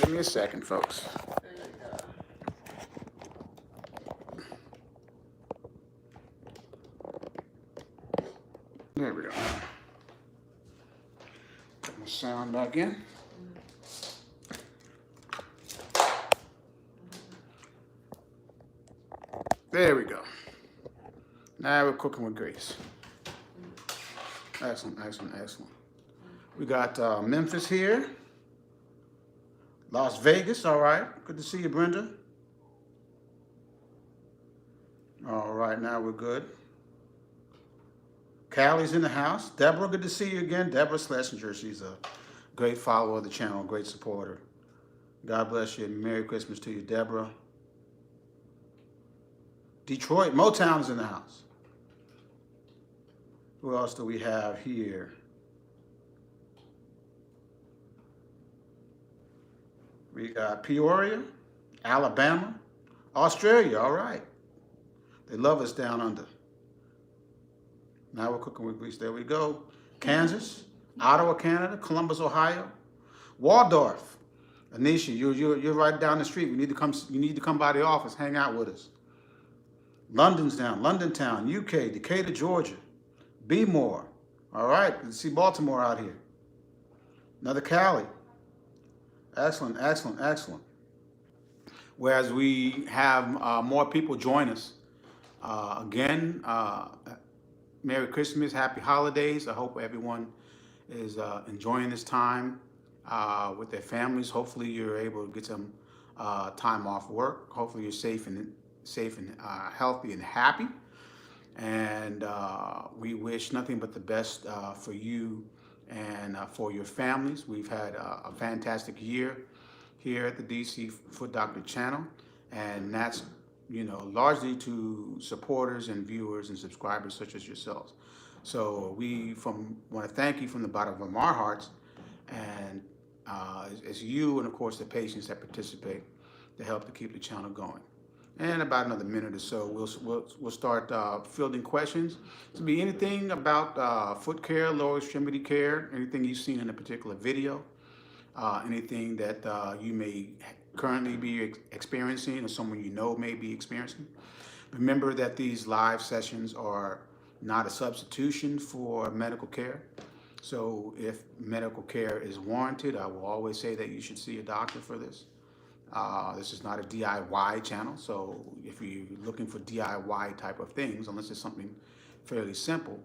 Give me a second, folks. There we go. Put my sound back in. There we go. Now we're cooking with grease. Excellent, excellent, excellent. We got Memphis here. Las Vegas, all right. Good to see you, Brenda. All right, now we're good. Callie's in the house. Deborah, good to see you again. Deborah Schlesinger, she's a great follower of the channel, great supporter. God bless you. Merry Christmas to you, Deborah. Detroit, Motown's in the house. Who else do we have here? We got Peoria, Alabama, Australia, all right. They love us down under. Now we're cooking with grease. There we go. Kansas, Ottawa, Canada, Columbus, Ohio, Waldorf. Anisha, you're right down the street. You need to come by the office, hang out with us. London's down, London Town, UK, Decatur, Georgia. Be more. All right, let's see Baltimore out here. Another Cali. Excellent, excellent, excellent. Whereas we have more people join us. Again, Merry Christmas, Happy Holidays. I hope everyone is enjoying this time with their families. Hopefully you're able to get some time off work. Hopefully you're safe and healthy and happy. And we wish nothing but the best for you and for your families. We've had a fantastic year here at the DC Foot Doctor channel, and that's largely to supporters and viewers and subscribers such as yourselves. So we want to thank you from the bottom of our hearts, and as you and of course the patients that participate to help to keep the channel going. And about another minute or so, we'll start fielding questions. It will be anything about foot care, lower extremity care, anything you've seen in a particular video, anything that you may currently be experiencing or someone you know may be experiencing. Remember that these live sessions are not a substitution for medical care. So if medical care is warranted, I will always say that you should see a doctor for this. This is not a DIY channel, so if you're looking for DIY type of things, unless it's something fairly simple,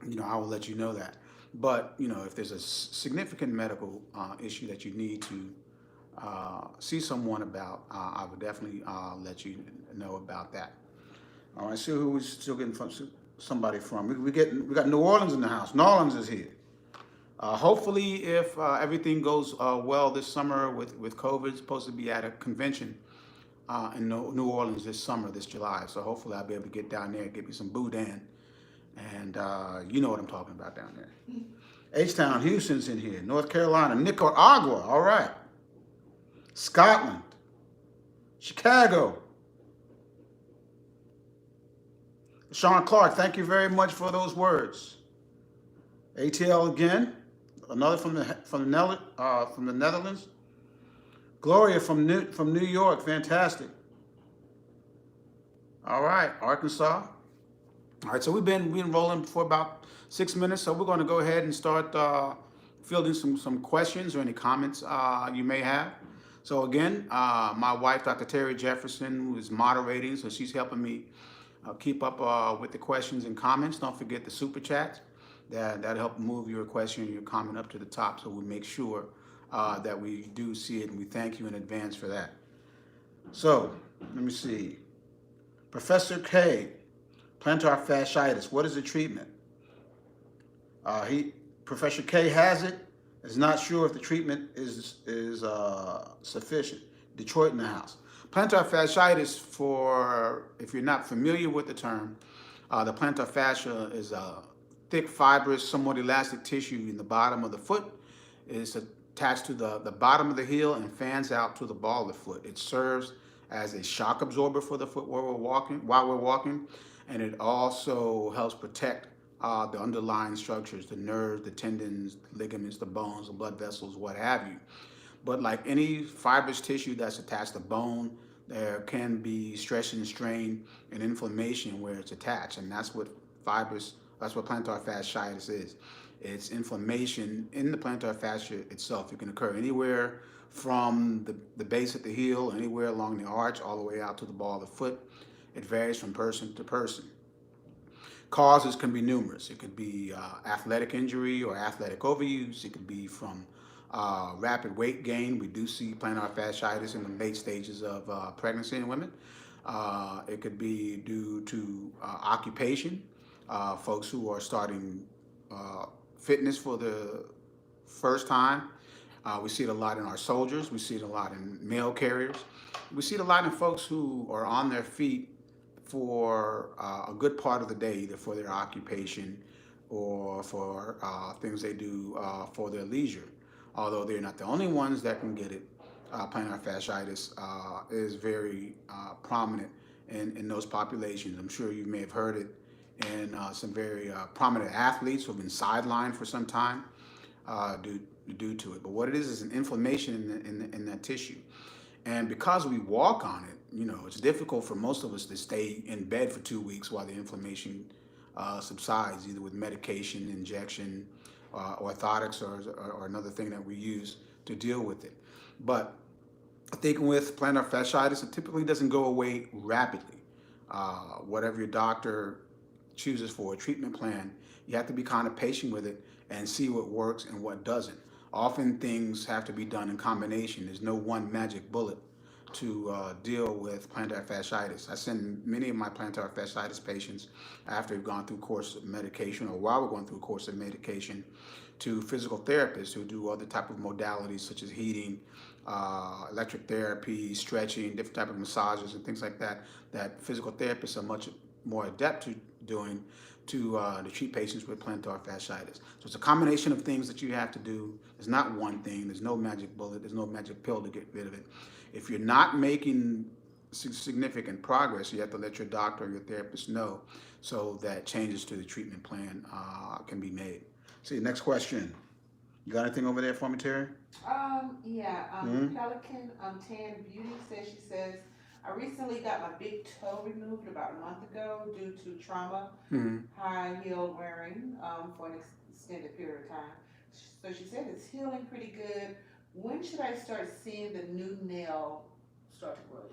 I will let you know that. But, if there's a significant medical issue that you need to see someone about, I would definitely let you know about that. All right, see who we're still getting somebody from. We got New Orleans in the house. New Orleans is here. Hopefully, if everything goes well this summer with COVID, it's supposed to be at a convention in New Orleans this summer, this July. So hopefully I'll be able to get down there and get me some boudin. And you know what I'm talking about down there. H-Town, Houston's in here. North Carolina, Nicaragua, all right. Scotland, Chicago. Sean Clark, thank you very much for those words. ATL again. Another from the Netherlands. Gloria from New York, fantastic. All right, Arkansas. All right, so we've been rolling for about 6 minutes, so we're going to go ahead and start fielding some questions or any comments you may have. So again, my wife, Dr. Terry Jefferson, who is moderating, so she's helping me keep up with the questions and comments. Don't forget the super chat. That'll help move your question and your comment up to the top, so we make sure that we do see it, and we thank you in advance for that. So, let me see. Professor K, plantar fasciitis, what is the treatment? Professor K has it, is not sure if the treatment is sufficient. Detroit in the house. Plantar fasciitis, if you're not familiar with the term, the plantar fascia is a thick, fibrous, somewhat elastic tissue in the bottom of the foot. It's attached to the bottom of the heel and fans out to the ball of the foot. It serves as a shock absorber for the foot while we're walking, and it also helps protect the underlying structures, the nerves, the tendons, the ligaments, the bones, the blood vessels, what have you. But like any fibrous tissue that's attached to bone, there can be stress and strain and inflammation where it's attached, and that's what plantar fasciitis is. It's inflammation in the plantar fascia itself. It can occur anywhere from the base of the heel, anywhere along the arch, all the way out to the ball of the foot. It varies from person to person. Causes can be numerous. It could be athletic injury or athletic overuse. It could be from rapid weight gain. We do see plantar fasciitis in the late stages of pregnancy in women. It could be due to occupation. Folks who are starting fitness for the first time. We see it a lot in our soldiers. We see it a lot in mail carriers. We see it a lot in folks who are on their feet for a good part of the day, either for their occupation or for things they do for their leisure. Although they're not the only ones that can get it, plantar fasciitis is very prominent in those populations. I'm sure you may have heard it in some very prominent athletes who have been sidelined for some time due to it. But what it is an inflammation in that tissue. And because we walk on it, it's difficult for most of us to stay in bed for 2 weeks while the inflammation subsides, either with medication, injection, orthotics, or another thing that we use to deal with it. But I think with plantar fasciitis, it typically doesn't go away rapidly. Whatever your doctor chooses for a treatment plan, you have to be kind of patient with it and see what works and what doesn't. Often things have to be done in combination. There's no one magic bullet to deal with plantar fasciitis. I send many of my plantar fasciitis patients, after they've gone through a course of medication or while we're going through a course of medication, to physical therapists who do other type of modalities such as heating, electric therapy, stretching, different type of massages and things like that, that physical therapists are much more adept to doing to treat patients with plantar fasciitis. So it's a combination of things that you have to do. There's not one thing. There's no magic bullet. There's no magic pill to get rid of it. If you're not making significant progress, you have to let your doctor or your therapist know so that changes to the treatment plan can be made. See, next question. You got anything over there for me, Terry? Pelican Tan Beauty says, I recently got my big toe removed about a month ago due to trauma, high heel wearing for an extended period of time. So she said it's healing pretty good. When should I start seeing the new nail start to grow?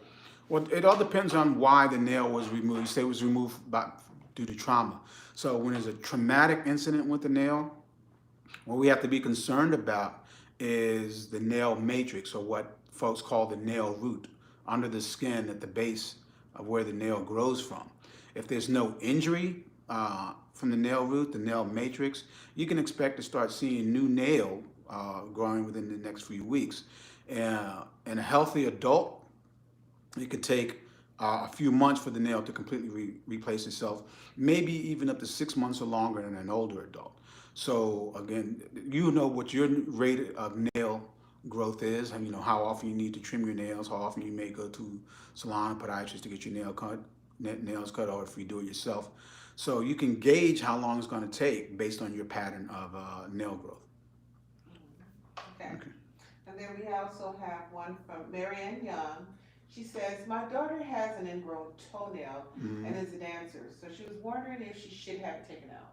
Well, it all depends on why the nail was removed. You say it was removed due to trauma. So when there's a traumatic incident with the nail, what we have to be concerned about is the nail matrix, or what folks call the nail root, under the skin at the base of where the nail grows from. If there's no injury from the nail root, the nail matrix, you can expect to start seeing new nail growing within the next few weeks. In a healthy adult, it could take a few months for the nail to completely replace itself, maybe even up to 6 months or longer in an older adult. So again, what your rate of nail growth is, and how often you need to trim your nails, how often you may go to salon or podiatrist to get your nails cut, or if you do it yourself. So you can gauge how long it's going to take based on your pattern of nail growth. Okay. And then we also have one from Marianne Young. She says, my daughter has an ingrown toenail and is a dancer, so she was wondering if she should have it taken out.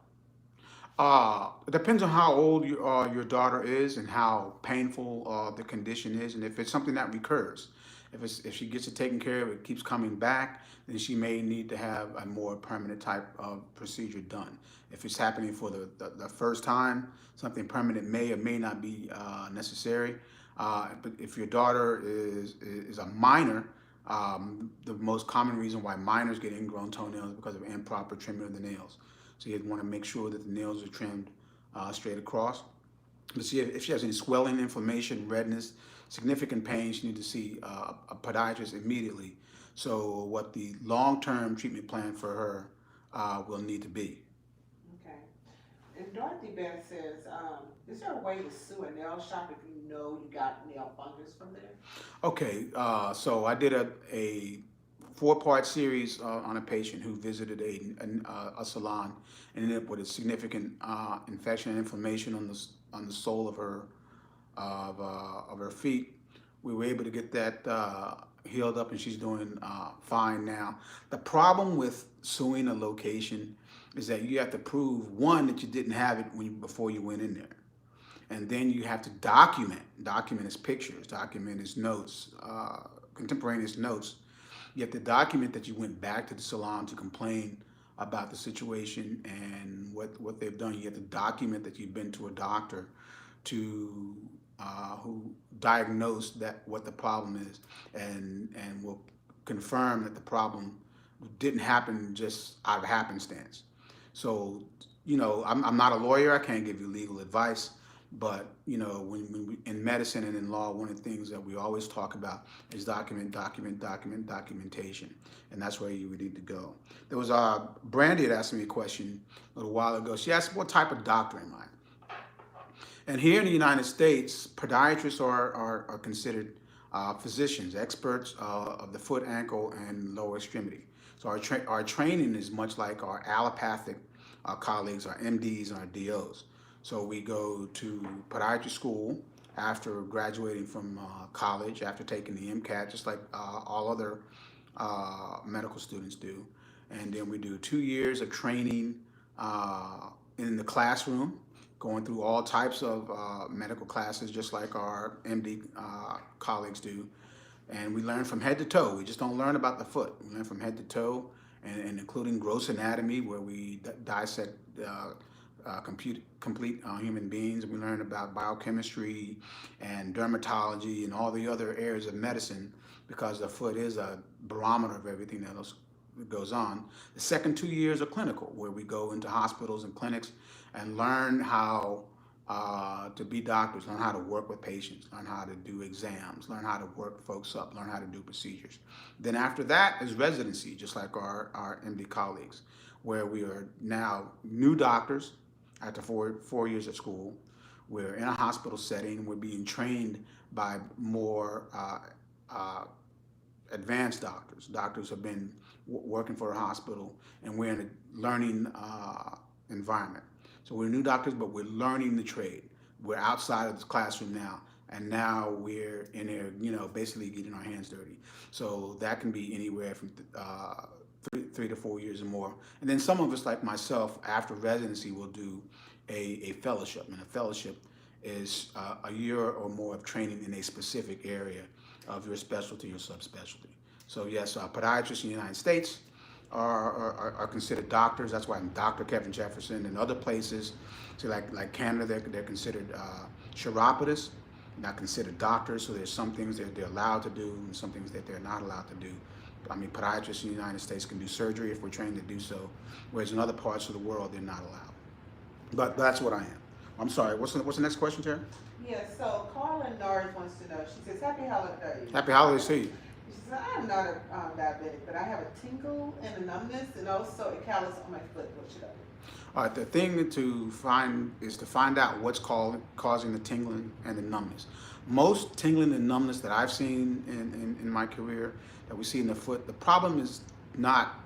It depends on how old your daughter is and how painful the condition is, and if it's something that recurs. If she gets it taken care of, it keeps coming back, then she may need to have a more permanent type of procedure done. If it's happening for the first time, something permanent may or may not be necessary. But if your daughter is a minor, the most common reason why minors get ingrown toenails is because of improper trimming of the nails. So you want to make sure that the nails are trimmed straight across. But see, if she has any swelling, inflammation, redness, significant pain, she needs to see a podiatrist immediately. So what the long-term treatment plan for her will need to be. Okay. And Dorothy Beth says, is there a way to sue a nail shop if you know you got nail fungus from there? Okay, so I did a 4-part series on a patient who visited a salon and ended up with a significant infection and inflammation on the sole of her of her feet. We were able to get that healed up, and she's doing fine now. The problem with suing a location is that you have to prove, one, that you didn't have it before you went in there. And then you have to document his pictures, document his notes, contemporaneous notes. You have to document that you went back to the salon to complain about the situation and what they've done. You have to document that you've been to a doctor to who diagnosed what the problem is, and will confirm that the problem didn't happen just out of happenstance. So, I'm not a lawyer. I can't give you legal advice. But, when we, in medicine and in law, one of the things that we always talk about is documentation. And that's where you would need to go. There was Brandy had asked me a question a little while ago. She asked, what type of doctor am I? And here in the United States, podiatrists are considered physicians, experts of the foot, ankle, and lower extremity. So our training is much like our allopathic colleagues, our MDs, and our DOs. So we go to podiatry school after graduating from college, after taking the MCAT, just like all other medical students do. And then we do 2 years of training in the classroom, going through all types of medical classes, just like our MD colleagues do. And we learn from head to toe. We just don't learn about the foot. We learn from head to toe, and including gross anatomy, where we dissect complete human beings. We learn about biochemistry and dermatology and all the other areas of medicine, because the foot is a barometer of everything that else goes on. The second 2 years are clinical, where we go into hospitals and clinics and learn how to be doctors, learn how to work with patients, learn how to do exams, learn how to work folks up, learn how to do procedures. Then after that is residency, just like our MD colleagues, where we are now new doctors after four years at school. We're in a hospital setting. We're being trained by more advanced doctors. Doctors have been working for a hospital, and we're in a learning environment. So we're new doctors, but we're learning the trade. We're outside of the classroom now, and now we're in there, basically getting our hands dirty. So that can be anywhere from 3 to 4 years or more. And then some of us, like myself, after residency, will do a fellowship. And a fellowship is a year or more of training in a specific area of your specialty or subspecialty. So yes, podiatrists in the United States are considered doctors. That's why I'm Dr. Kevin Jefferson. And other places, so like Canada, they're considered chiropodists, not considered doctors. So there's some things that they're allowed to do and some things that they're not allowed to do. I mean, podiatrists in the United States can do surgery if we're trained to do so, whereas in other parts of the world, they're not allowed. But that's what I am. I'm sorry, what's the next question, Terry? Yes, so Carla Norris wants to know, she says, happy holidays. Happy holidays to you. She says, I'm not a diabetic, but I have a tingle and a numbness and also a callus on my foot. What should I do? All right, the thing to find out what's causing the tingling and the numbness. Most tingling and numbness that I've seen in my career that we see in the foot, the problem is not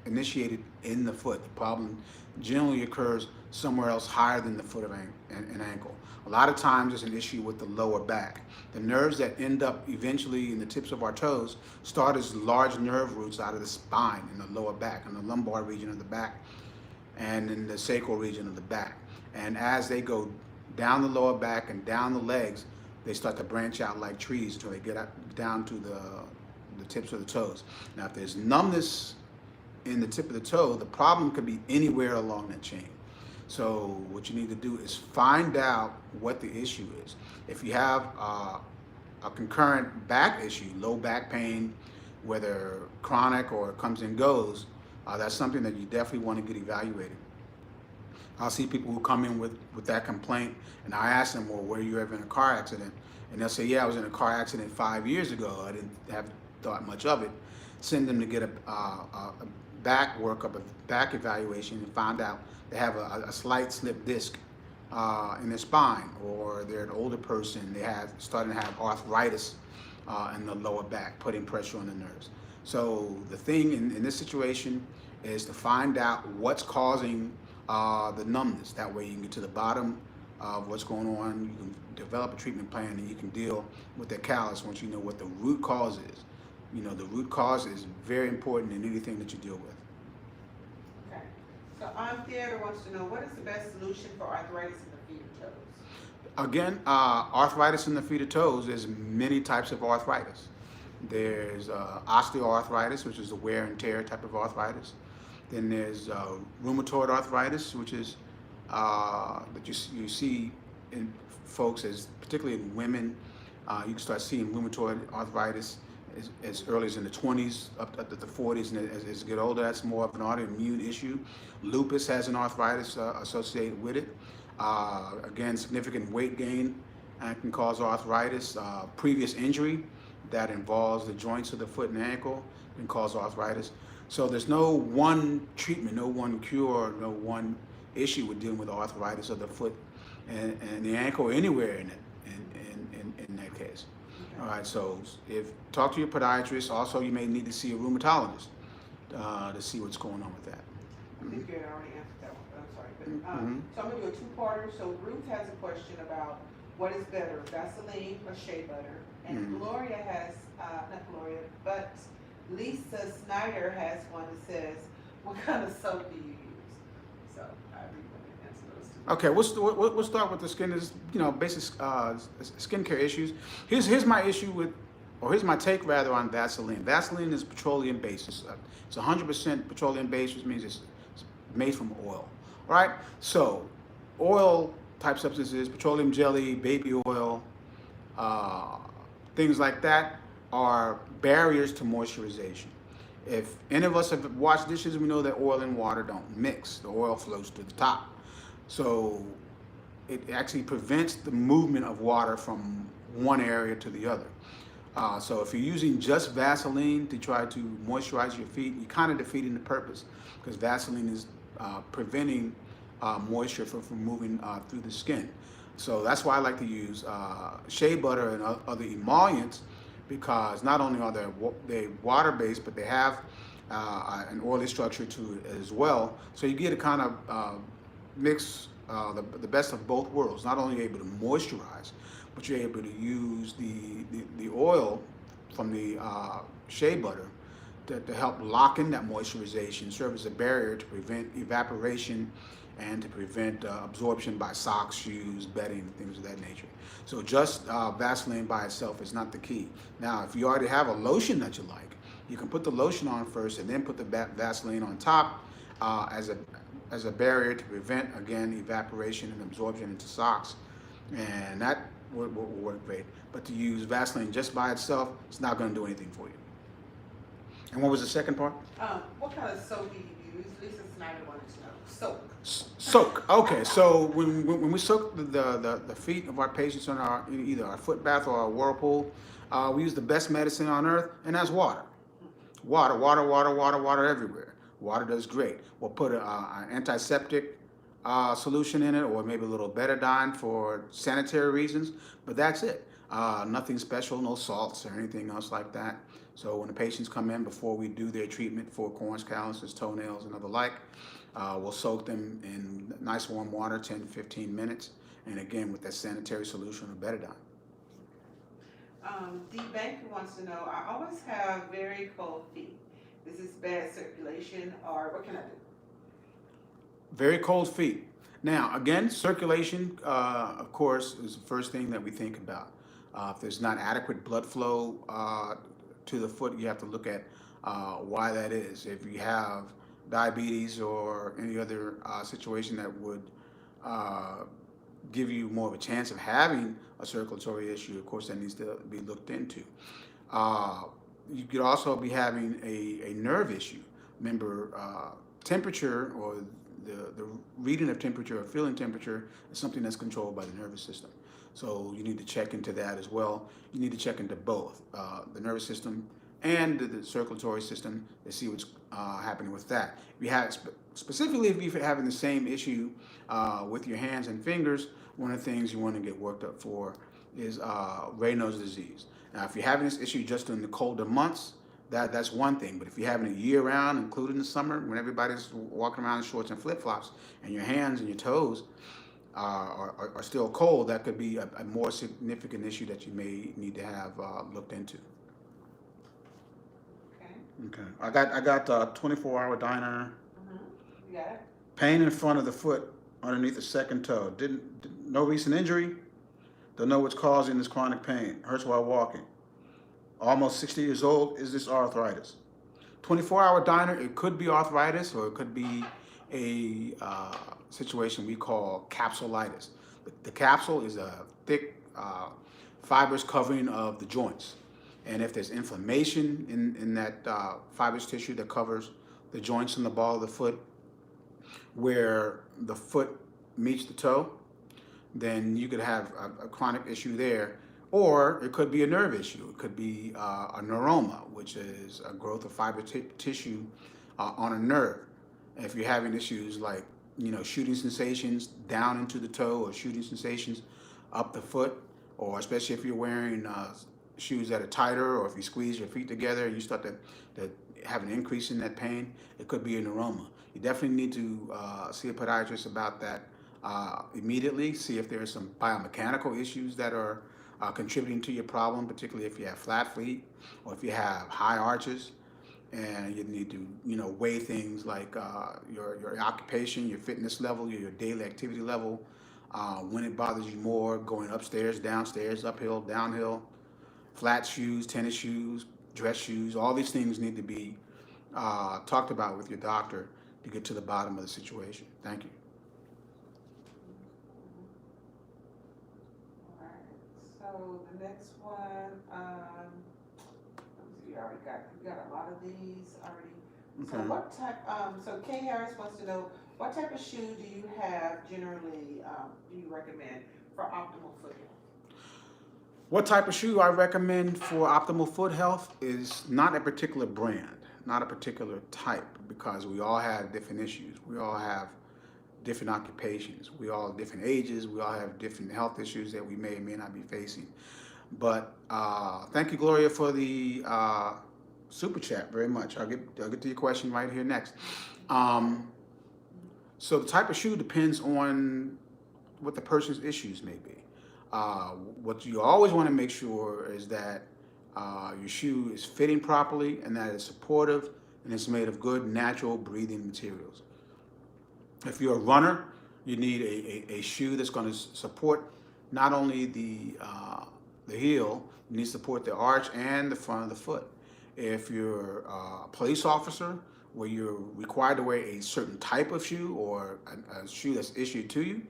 initiated in the foot. The problem generally occurs somewhere else higher than the foot and ankle. A lot of times it's an issue with the lower back. The nerves that end up eventually in the tips of our toes start as large nerve roots out of the spine in the lower back, in the lumbar region of the back, and in the sacral region of the back. And as they go down the lower back and down the legs, they start to branch out like trees until they get down to the tips of the toes. Now, if there's numbness in the tip of the toe, the problem could be anywhere along that chain. So what you need to do is find out what the issue is. If you have a concurrent back issue, low back pain, whether chronic or it comes and goes, that's something that you definitely want to get evaluated. I'll see people who come in with that complaint, and I ask them, well, were you ever in a car accident? And they'll say, yeah, I was in a car accident 5 years ago. I didn't have thought much of it. Send them to get a back workup, a back evaluation, and find out they have a slight slip disc in their spine, or they're an older person, starting to have arthritis in the lower back, putting pressure on the nerves. So the thing in this situation is to find out what's causing the numbness. That way you can get to the bottom of what's going on. You can develop a treatment plan, and you can deal with that callus once you know what the root cause is. You know, the root cause is very important in anything that you deal with. Okay. So Theater wants to know, what is the best solution for arthritis in the feet or toes? Again, arthritis in the feet or toes, there's many types of arthritis. There's osteoarthritis, which is the wear and tear type of arthritis. Then there's rheumatoid arthritis, which is that you see in folks, as particularly in women. You can start seeing rheumatoid arthritis as early as in the 20s, up to the 40s, and as you get older, that's more of an autoimmune issue. Lupus has an arthritis associated with it. Again, significant weight gain can cause arthritis. Previous injury that involves the joints of the foot and ankle can cause arthritis. So there's no one treatment, no one cure, no one issue with dealing with arthritis of the foot and the ankle, or anywhere in that case. Okay. All right, so talk to your podiatrist. Also, you may need to see a rheumatologist to see what's going on with that. I think you had already answered that one, but I'm sorry. But, Mm-hmm. So I'm gonna do a two-parter. So Ruth has a question about what is better, Vaseline or shea butter? And Mm-hmm. Gloria has, not Gloria, but Lisa Snyder has one that says, what kind of soap do you use? So I really want to answer those two. Okay, we'll start with the skin. Is basic skincare issues. Here's my issue with, or here's my take rather on Vaseline. Vaseline is petroleum based. It's 100% petroleum based, which means it's made from oil. All right. So oil type substances, petroleum jelly, baby oil, things like that are barriers to moisturization. If any of us have washed dishes, we know that oil and water don't mix. The oil flows to the top. So it actually prevents the movement of water from one area to the other. So if you're using just Vaseline to try to moisturize your feet, you're kind of defeating the purpose, because Vaseline is preventing moisture from moving through the skin. So that's why I like to use shea butter and other emollients, because not only are they water-based, but they have an oily structure to it as well. So you get a kind of mix the best of both worlds. Not only are you able to moisturize, but you're able to use the oil from the shea butter to help lock in that moisturization, serve as a barrier to prevent evaporation and to prevent absorption by socks, shoes, bedding, things of that nature. So just Vaseline by itself is not the key. Now, if you already have a lotion that you like, you can put the lotion on first and then put the Vaseline on top as a barrier to prevent, again, evaporation and absorption into socks. And that would work great. But to use Vaseline just by itself, it's not going to do anything for you. And what was the second part? What kind of soap do you use? Lisa Snyder wanted to know. Soap. Soak. Okay, so when we soak the feet of our patients in either our foot bath or our whirlpool, we use the best medicine on earth, and that's water. Water everywhere. Water does great. We'll put an antiseptic solution in it, or maybe a little betadine for sanitary reasons, but that's it. Nothing special, no salts or anything else like that. So when the patients come in, before we do their treatment for corns, calluses, toenails, and other like, we'll soak them in nice warm water, 10 to 15 minutes, and again with that sanitary solution of betadine. D. Banker wants to know, I always have very cold feet. Is this bad circulation, or what can I do? Very cold feet. Now, again, circulation, of course, is the first thing that we think about. If there's not adequate blood flow to the foot, you have to look at why that is. If you have diabetes or any other situation that would give you more of a chance of having a circulatory issue, of course, that needs to be looked into. You could also be having a nerve issue. Remember, temperature, or the reading of temperature or feeling temperature, is something that's controlled by the nervous system. So you need to check into that as well. You need to check into both, the nervous system and the circulatory system, to see what's happening with that. If you have, specifically if you're having the same issue with your hands and fingers, one of the things you want to get worked up for is Reynolds disease. Now, if you're having this issue just in the colder months, that's one thing. But if you're having it year-round, including the summer, when everybody's walking around in shorts and flip-flops, and your hands and your toes are still cold, that could be a more significant issue that you may need to have looked into. Okay. Okay. I got 24-hour diner. You got it? Pain in front of the foot underneath the second toe. No recent injury. Don't know what's causing this chronic pain. Hurts while walking. Almost 60 years old. Is this arthritis? 24-hour diner. It could be arthritis, or it could be a situation we call capsulitis. The capsule is a thick fibrous covering of the joints. And if there's inflammation in that fibrous tissue that covers the joints in the ball of the foot, where the foot meets the toe, then you could have a chronic issue there. Or it could be a nerve issue. It could be a neuroma, which is a growth of fibrous tissue on a nerve. And if you're having issues like, shooting sensations down into the toe, or shooting sensations up the foot, or especially if you're wearing shoes that are tighter, or if you squeeze your feet together and you start to have an increase in that pain, it could be a neuroma. You definitely need to see a podiatrist about that immediately. See if there are some biomechanical issues that are contributing to your problem, particularly if you have flat feet or if you have high arches. And you need to, weigh things like your occupation, your fitness level, your daily activity level, when it bothers you more, going upstairs, downstairs, uphill, downhill, flat shoes, tennis shoes, dress shoes. All these things need to be talked about with your doctor to get to the bottom of the situation. Thank you. All right. So the next one, you got a lot of these already. So Okay. what type, so Kay Harris wants to know, what type of shoe do you have generally, do you recommend for optimal foot health? What type of shoe I recommend for optimal foot health is not a particular brand, not a particular type, because we all have different issues. We all have different occupations. We all have different ages. We all have different health issues that we may or may not be facing. But thank you, Gloria, for the super chat very much. I'll get to your question right here next. So the type of shoe depends on what the person's issues may be. What you always want to make sure is that your shoe is fitting properly and that it's supportive and it's made of good, natural, breathing materials. If you're a runner, you need a shoe that's going to support not only the heel, you need to support the arch and the front of the foot. If you're a police officer, where you're required to wear a certain type of shoe or a shoe that's issued to you,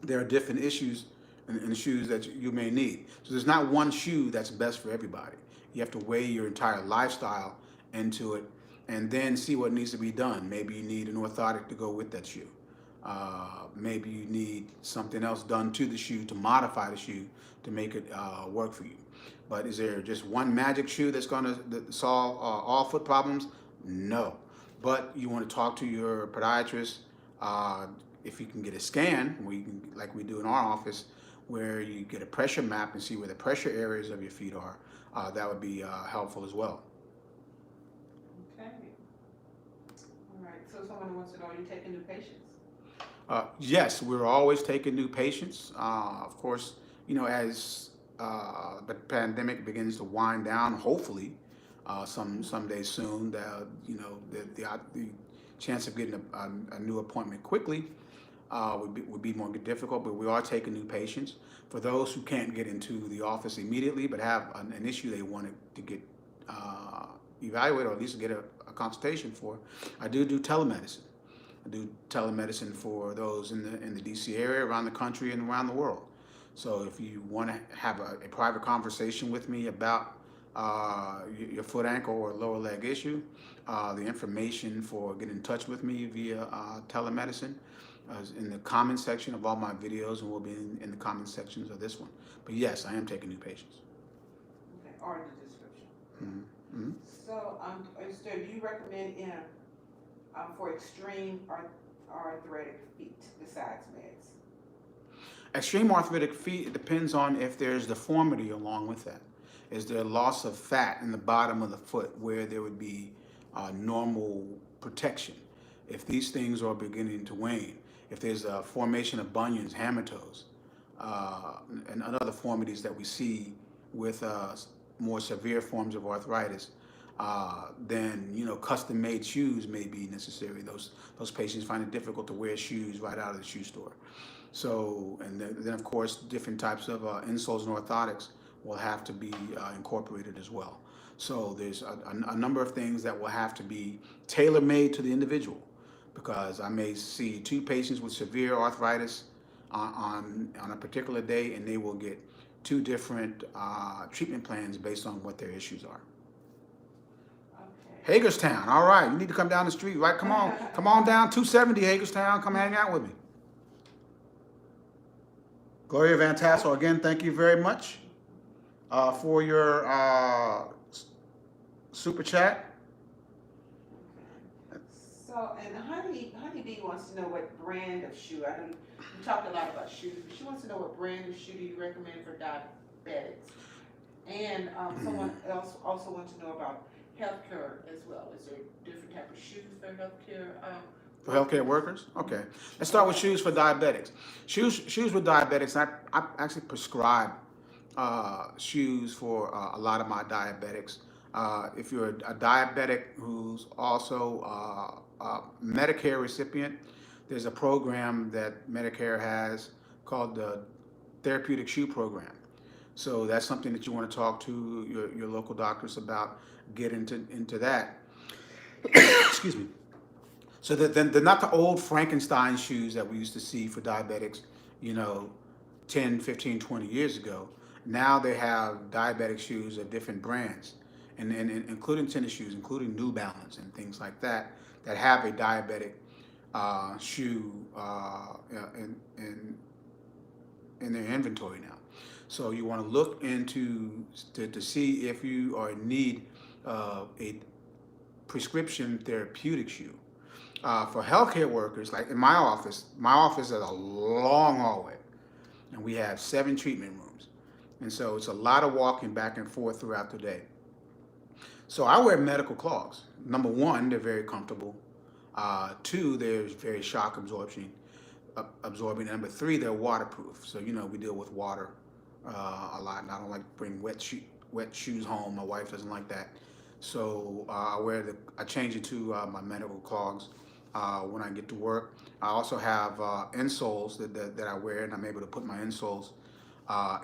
there are different issues in the shoes that you may need. So there's not one shoe that's best for everybody. You have to weigh your entire lifestyle into it and then see what needs to be done. Maybe you need an orthotic to go with that shoe. Maybe you need something else done to the shoe to modify the shoe to make it work for you. But is there just one magic shoe that's going to solve all foot problems? No. But you want to talk to your podiatrist. If you can get a scan, like we do in our office, where you get a pressure map and see where the pressure areas of your feet are, that would be helpful as well. Okay. All right. So someone wants to know, are you taking new patients? Yes, we're always taking new patients. Of course, as the pandemic begins to wind down, hopefully, someday soon, the chance of getting a new appointment quickly would be more difficult, but we are taking new patients. For those who can't get into the office immediately but have an issue they wanted to get evaluated, or at least get a consultation for, I do telemedicine. I do telemedicine for those in the DC area, around the country, and around the world. So if you want to have a private conversation with me about your foot, ankle, or lower leg issue, the information for getting in touch with me via telemedicine is in the comment section of all my videos, and will be in the comment sections of this one. But yes, I am taking new patients. Okay, or in the description. Mm-hmm. Mm-hmm. So, do you recommend for extreme arthritic feet besides meds? Extreme arthritic feet, it depends on if there's deformity along with that. Is there loss of fat in the bottom of the foot where there would be normal protection? If these things are beginning to wane, if there's a formation of bunions, hammer toes, and other deformities that we see with more severe forms of arthritis, then custom-made shoes may be necessary. Those patients find it difficult to wear shoes right out of the shoe store. So, and then of course, different types of insoles and orthotics will have to be incorporated as well. So there's a number of things that will have to be tailor-made to the individual, because I may see two patients with severe arthritis on a particular day, and they will get two different treatment plans based on what their issues are. Okay. Hagerstown, all right, you need to come down the street, right? Come on down, 270 Hagerstown, come hang out with me. Gloria Van Tassel, again, thank you very much for your super chat. So, and Honeybee wants to know what brand of shoe. I know we talked a lot about shoes, but she wants to know what brand of shoe do you recommend for diabetics? And someone else also wants to know about healthcare as well. Is there different type of shoes for healthcare? For healthcare workers? Okay. Let's start with shoes for diabetics. Shoes with diabetics, I actually prescribe shoes for a lot of my diabetics. If you're a diabetic who's also a Medicare recipient, there's a program that Medicare has called the Therapeutic shoe program. So that's something that you want to talk to your local doctors about. Get into that. Excuse me. So they're not the old Frankenstein shoes that we used to see for diabetics, 10, 15, 20 years ago. Now they have diabetic shoes of different brands, and including tennis shoes, including New Balance and things like that have a diabetic shoe in their inventory now. So you want to look into to see if you are in need of a prescription therapeutic shoe. For healthcare workers, like in my office is a long hallway, and we have 7 treatment rooms. And so it's a lot of walking back and forth throughout the day. So I wear medical clogs. Number one, they're very comfortable. 2, they're very shock absorbing. Number 3, they're waterproof. So, we deal with water a lot, and I don't like to bring wet shoes home. My wife doesn't like that. So I change it to my medical clogs when I get to work. I also have insoles that I wear, and I'm able to put my insoles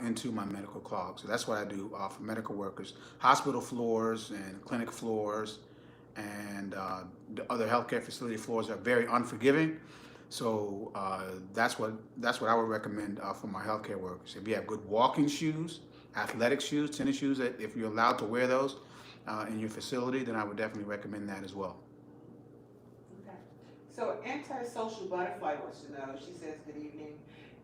into my medical clogs. So that's what I do for medical workers. Hospital floors and clinic floors and the other healthcare facility floors are very unforgiving. So that's what I would recommend for my healthcare workers. If you have good walking shoes, athletic shoes, tennis shoes, if you're allowed to wear those in your facility, then I would definitely recommend that as well. Okay. So Antisocial Butterfly wants to know, she says, good evening,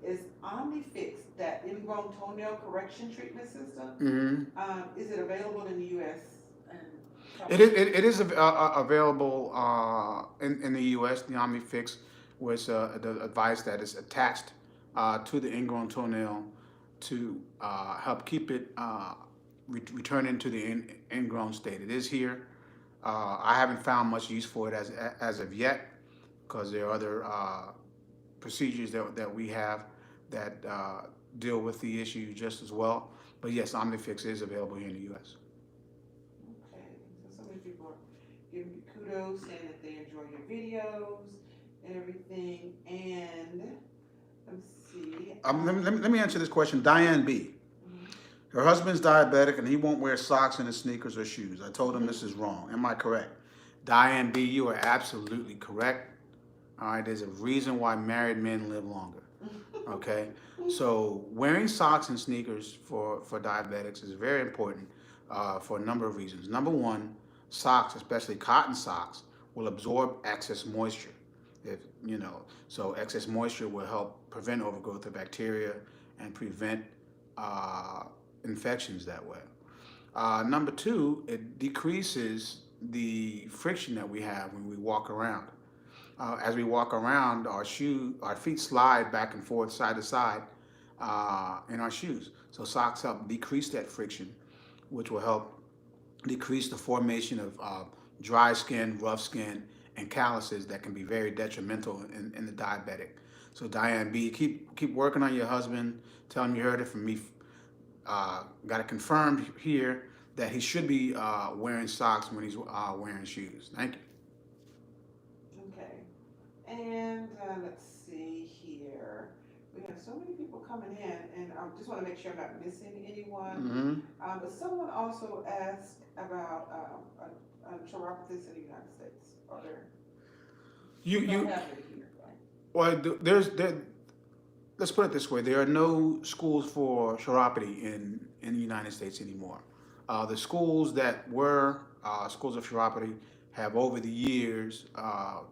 is OmniFix that ingrown toenail correction treatment system? Mm-hmm. Is it available in the U.S.? It is available in the U.S. The OmniFix was the device that is attached to the ingrown toenail to help keep it return into the ingrown state. It is here. I haven't found much use for it as of yet, because there are other procedures that we have that deal with the issue just as well. But yes, OmniFix is available here in the U.S. Okay, so many people are giving you kudos, saying that they enjoy your videos and everything. And let's see. Let me answer this question. Diane B. Her husband's diabetic and he won't wear socks in his sneakers or shoes. I told him this is wrong. Am I correct? Diane B, you are absolutely correct. All right, there's a reason why married men live longer. Okay? So wearing socks and sneakers for diabetics is very important for a number of reasons. Number one, socks, especially cotton socks, will absorb excess moisture. So excess moisture will help prevent overgrowth of bacteria and prevent infections that way. Number two, it decreases the friction that we have when we walk around. As we walk around, our feet slide back and forth, side to side, in our shoes. So socks help decrease that friction, which will help decrease the formation of dry skin, rough skin, and calluses that can be very detrimental in the diabetic. So Diane B, keep working on your husband. Tell him you heard it from me. Got it confirmed here that he should be wearing socks when he's wearing shoes. Thank you. Okay. And let's see here. We have so many people coming in, and I just want to make sure I'm not missing anyone. But someone also asked about chiropodist in the United States. Are there? You don't have it here, right? Well, let's put it this way: there are no schools for chiropody in the United States anymore. The schools that were schools of chiropody have over the years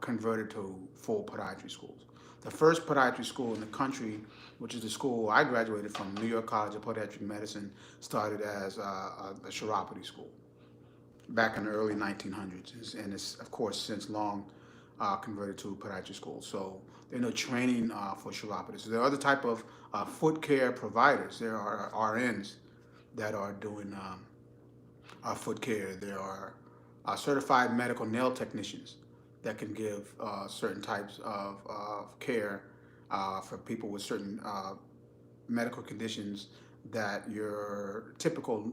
converted to full podiatry schools. The first podiatry school in the country, which is the school I graduated from, New York College of Podiatric Medicine, started as a chiropody school back in the early 1900s, and it's of course since long converted to a podiatry school. So there's no training for chiropodists. There are other type of foot care providers. There are RNs that are doing foot care. There are certified medical nail technicians that can give certain types of care for people with certain medical conditions that your typical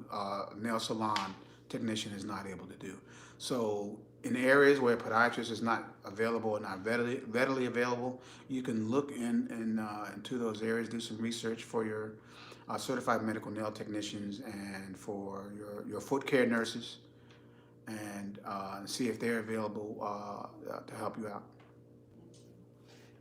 nail salon technician is not able to do. So in areas where podiatrist is not available or not readily available, you can look into those areas, do some research for your certified medical nail technicians and for your foot care nurses, and see if they're available to help you out.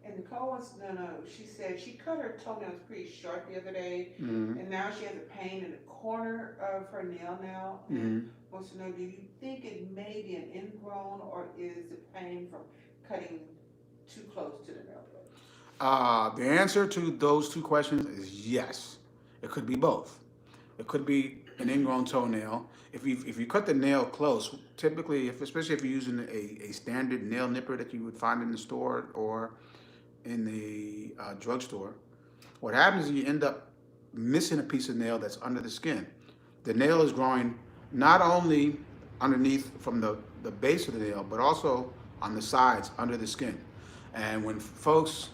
And Nicole wants to know, she said she cut her toenails pretty short the other day, and now she has a pain in the corner of her nail now. Wants to know, do you think it may be an ingrown, or is the pain from cutting too close to the nail blade? The answer to those two questions is yes. It could be both. It could be an ingrown toenail. If you cut the nail close, typically, especially if you're using a standard nail nipper that you would find in the store or in the drugstore, what happens is you end up missing a piece of nail that's under the skin. The nail is growing not only underneath from the base of the nail, but also on the sides under the skin. And when folks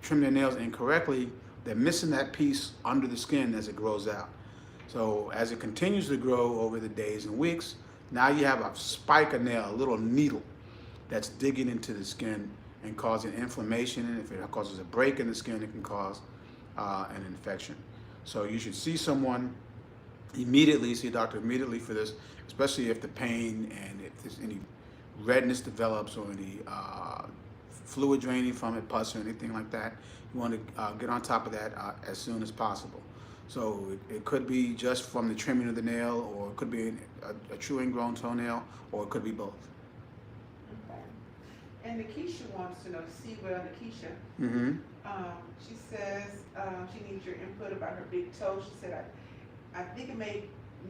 trim their nails incorrectly, they're missing that piece under the skin as it grows out. So as it continues to grow over the days and weeks, now you have a spike of nail, a little needle that's digging into the skin and causing inflammation. And if it causes a break in the skin, it can cause an infection. So you should see someone immediately, see a doctor immediately for this, especially if the pain and if there's any redness develops or any fluid draining from it, pus or anything like that. You want to get on top of that as soon as possible. So it could be just from the trimming of the nail, or it could be a true ingrown toenail, or it could be both. Okay. And Nikisha wants to know, Nikisha. She says she needs your input about her big toe. She said, I think it may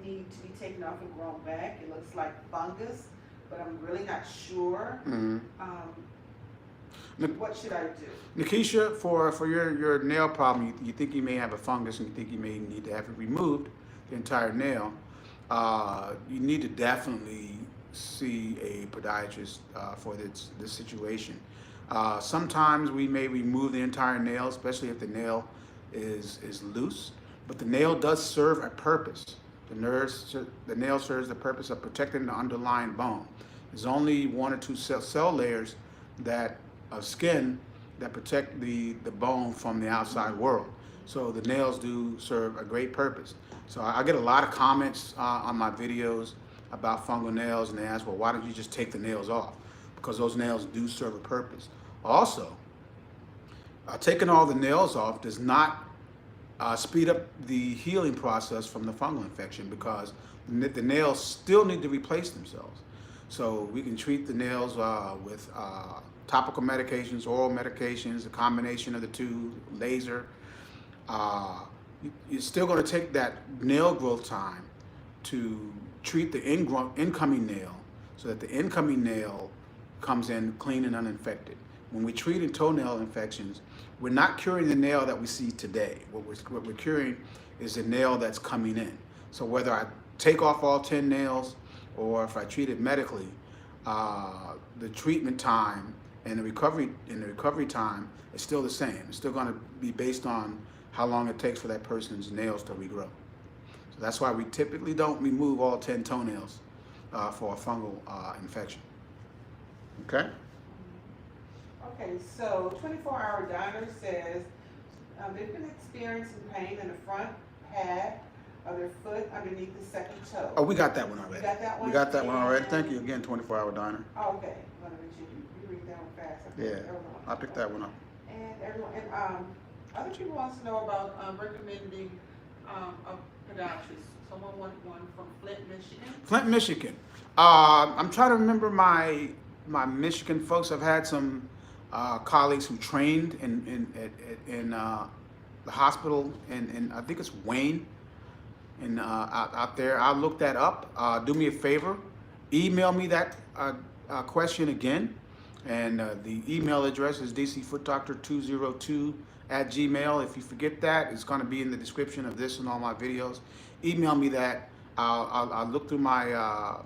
need to be taken off and grown back. It looks like fungus, but I'm really not sure. What should I do? Nikisha, for your nail problem, you think you may have a fungus and you think you may need to have it removed, the entire nail, you need to definitely see a podiatrist for this situation. Sometimes we may remove the entire nail, especially if the nail is loose, but the nail does serve a purpose. The nail serves the purpose of protecting the underlying bone. There's only one or two cell layers of skin that protect the bone from the outside world. So the nails do serve a great purpose. So I get a lot of comments on my videos about fungal nails, and they ask, well, why don't you just take the nails off? Because those nails do serve a purpose. Also, taking all the nails off does not speed up the healing process from the fungal infection, because the nails still need to replace themselves. So we can treat the nails with topical medications, oral medications, a combination of the two, laser. You're still going to take that nail growth time to treat the incoming nail, so that the incoming nail comes in clean and uninfected. When we treat toenail infections, we're not curing the nail that we see today. What we're curing is the nail that's coming in. So whether I take off all 10 nails or if I treat it medically, the treatment time And the recovery time is still the same. It's still going to be based on how long it takes for that person's nails to regrow. So that's why we typically don't remove all 10 toenails for a fungal infection. Okay? Okay, so 24-hour diner says they've been experiencing pain in the front pad of their foot underneath the second toe. Oh, we got that one already. You got that one? We got that one already. Thank you again, 24-hour diner. Oh, okay. Let me you read that one fast. Yeah, I picked that one up. And everyone, and other people wants to know about recommending a podiatrist. Someone wanted one from Flint, Michigan. Flint, Michigan. I'm trying to remember my Michigan folks. I've had some colleagues who trained in the hospital, and I think it's Wayne, and out there. I'll look that up. Do me a favor, email me that question again, and the email address is dcfootdoctor202@gmail. If you forget that, it's going to be in the description of this and all my videos. Email me that. I'll look through my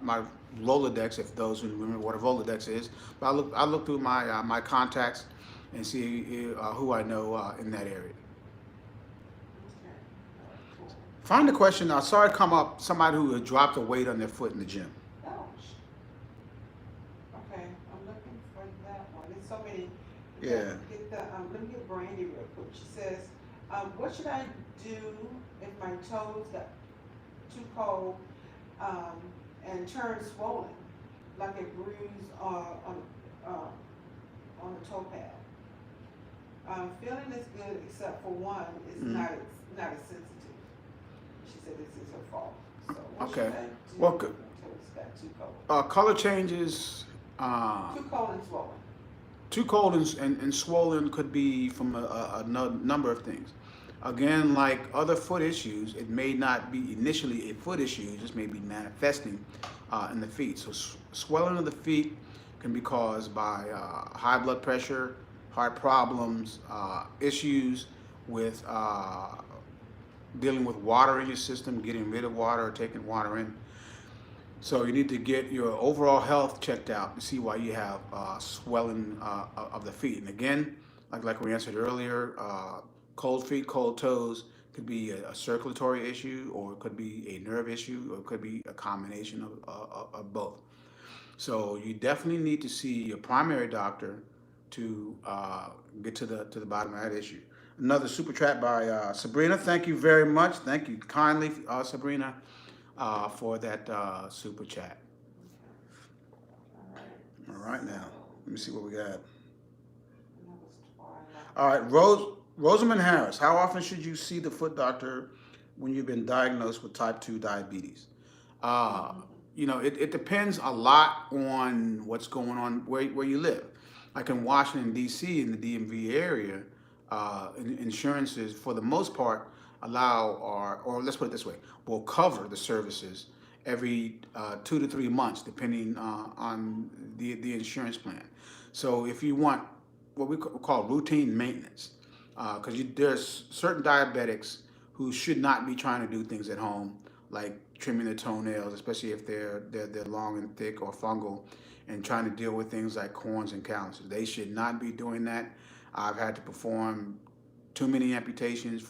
my Rolodex, if those who remember what a Rolodex is. But I'll look through my my contacts and see who I know in that area. Find the question. I saw it come up. Somebody who had dropped a weight on their foot in the gym. Oh, okay. I'm looking for that one. There's so many. Yeah. Let me get Brandy real quick. She says, what should I do if my toes got too cold and turn swollen, like a bruise on the toe pad? Feeling is good except for one is not as sensitive. She said this is her fault. So what should I do if my toes got too cold? Color changes. Too cold and swollen. Too cold and swollen could be from a number of things. Again, like other foot issues, it may not be initially a foot issue, it just may be manifesting in the feet. So swelling of the feet can be caused by high blood pressure, heart problems, issues with dealing with water in your system, getting rid of water or taking water in. So you need to get your overall health checked out to see why you have swelling of the feet. And again, like we answered earlier, cold feet, cold toes could be a circulatory issue, or it could be a nerve issue, or it could be a combination of both. So you definitely need to see your primary doctor to get to the bottom of that issue. Another super chat by Sabrina. Thank you very much. Thank you kindly, Sabrina, for that super chat. All right, now let me see what we got. All right, Rosamond Harris. How often should you see the foot doctor when you've been diagnosed with type 2 diabetes? You know, it depends a lot on what's going on where you live. Like in Washington, D.C., in the DMV area, insurances, for the most part, allow, or let's put it this way, will cover the services every 2 to 3 months, depending on the insurance plan. So if you want what we call routine maintenance, because there's certain diabetics who should not be trying to do things at home, like trimming their toenails, especially if they're long and thick or fungal, and trying to deal with things like corns and calluses. They should not be doing that. I've had to perform too many amputations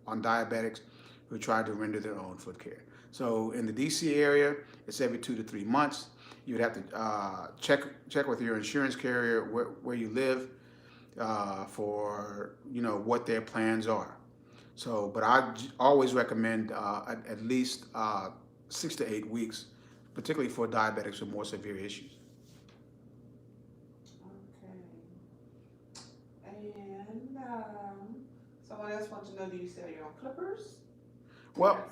on diabetics who tried to render their own foot care. So in the DC area, it's every 2 to 3 months. You would have to check with your insurance carrier where you live for what their plans are. So, but I always recommend at least 6 to 8 weeks, particularly for diabetics with more severe issues. Okay. And someone else wants to know, do you sell your own clippers? Well,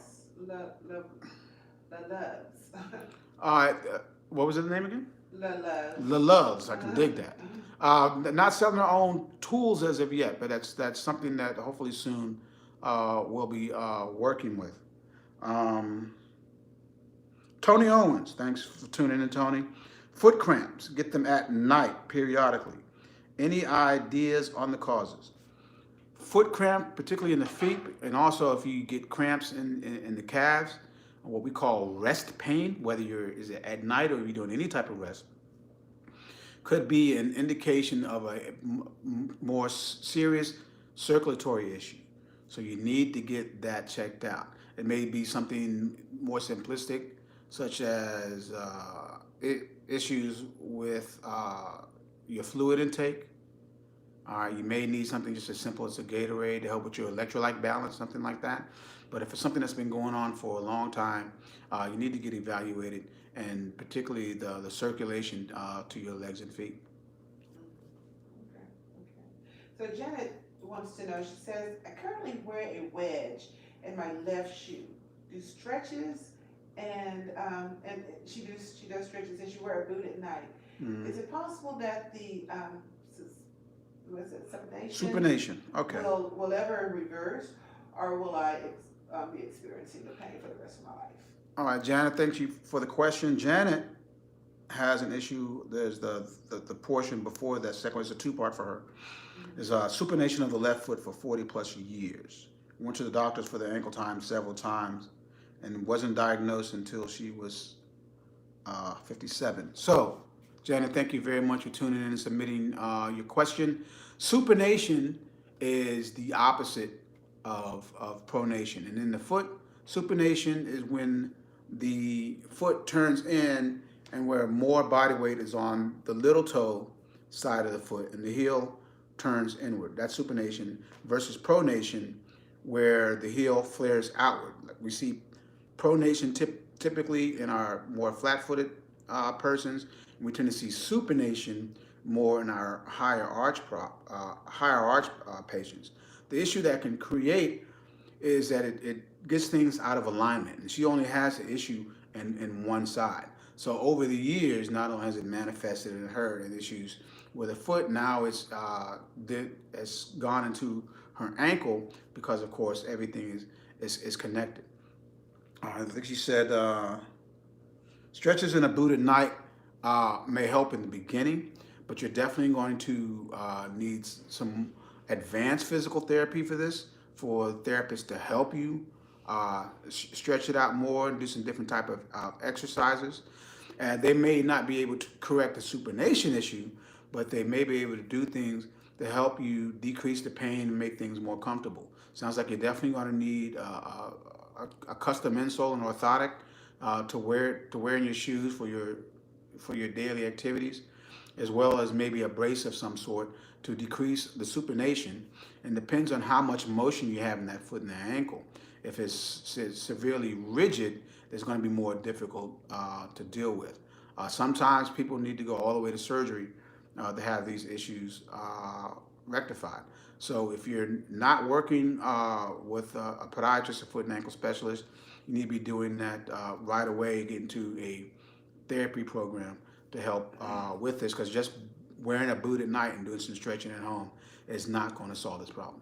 the Loves. All right. What was the name again? The Loves. The Loves. I can dig that. Not selling our own tools as of yet, but that's something that hopefully soon we'll be working with. Tony Owens, thanks for tuning in, Tony. Foot cramps, get them at night periodically. Any ideas on the causes? Foot cramp, particularly in the feet, and also if you get cramps in the calves, what we call rest pain, whether is it at night or you're doing any type of rest, could be an indication of a more serious circulatory issue. So you need to get that checked out. It may be something more simplistic, such as issues with your fluid intake. You may need something just as simple as a Gatorade to help with your electrolyte balance, something like that. But if it's something that's been going on for a long time, you need to get evaluated, and particularly the circulation to your legs and feet. Okay. So Janet wants to know, she says, I currently wear a wedge in my left shoe. Do stretches and she does stretches and she wears a boot at night. Mm-hmm. Is it possible that the was it supination? Supination, okay. Will ever reverse, or will I be experiencing the pain for the rest of my life? All right, Janet, thank you for the question. Janet has an issue. There's the portion before that second. It's a two-part for her. There's a supination of the left foot for 40 plus years. Went to the doctors for the ankle time several times, and wasn't diagnosed until she was 57. So, Janet, thank you very much for tuning in and submitting your question. Supination is the opposite of pronation. And in the foot, supination is when the foot turns in and where more body weight is on the little toe side of the foot and the heel turns inward. That's supination versus pronation, where the heel flares outward. We see pronation typically in our more flat-footed persons. We tend to see supination more in our higher arch patients. The issue that can create is that it gets things out of alignment, and she only has the issue in one side. So over the years, not only has it manifested in her and issues with the foot, now it's gone into her ankle because, of course, everything is connected. I think she said stretches in a boot at night may help in the beginning, but you're definitely going to need some advanced physical therapy for this, for therapists to help you stretch it out more and do some different type of exercises. And they may not be able to correct the supination issue, but they may be able to do things to help you decrease the pain and make things more comfortable. Sounds like you're definitely going to need a custom insole and orthotic to wear in your shoes for your daily activities, as well as maybe a brace of some sort to decrease the supination. And depends on how much motion you have in that foot and that ankle. If it's severely rigid, it's going to be more difficult to deal with. Sometimes people need to go all the way to surgery to have these issues rectified. So if you're not working with a podiatrist, a foot and ankle specialist, you need to be doing that right away, get into a therapy program to help with this, because just wearing a boot at night and doing some stretching at home is not going to solve this problem.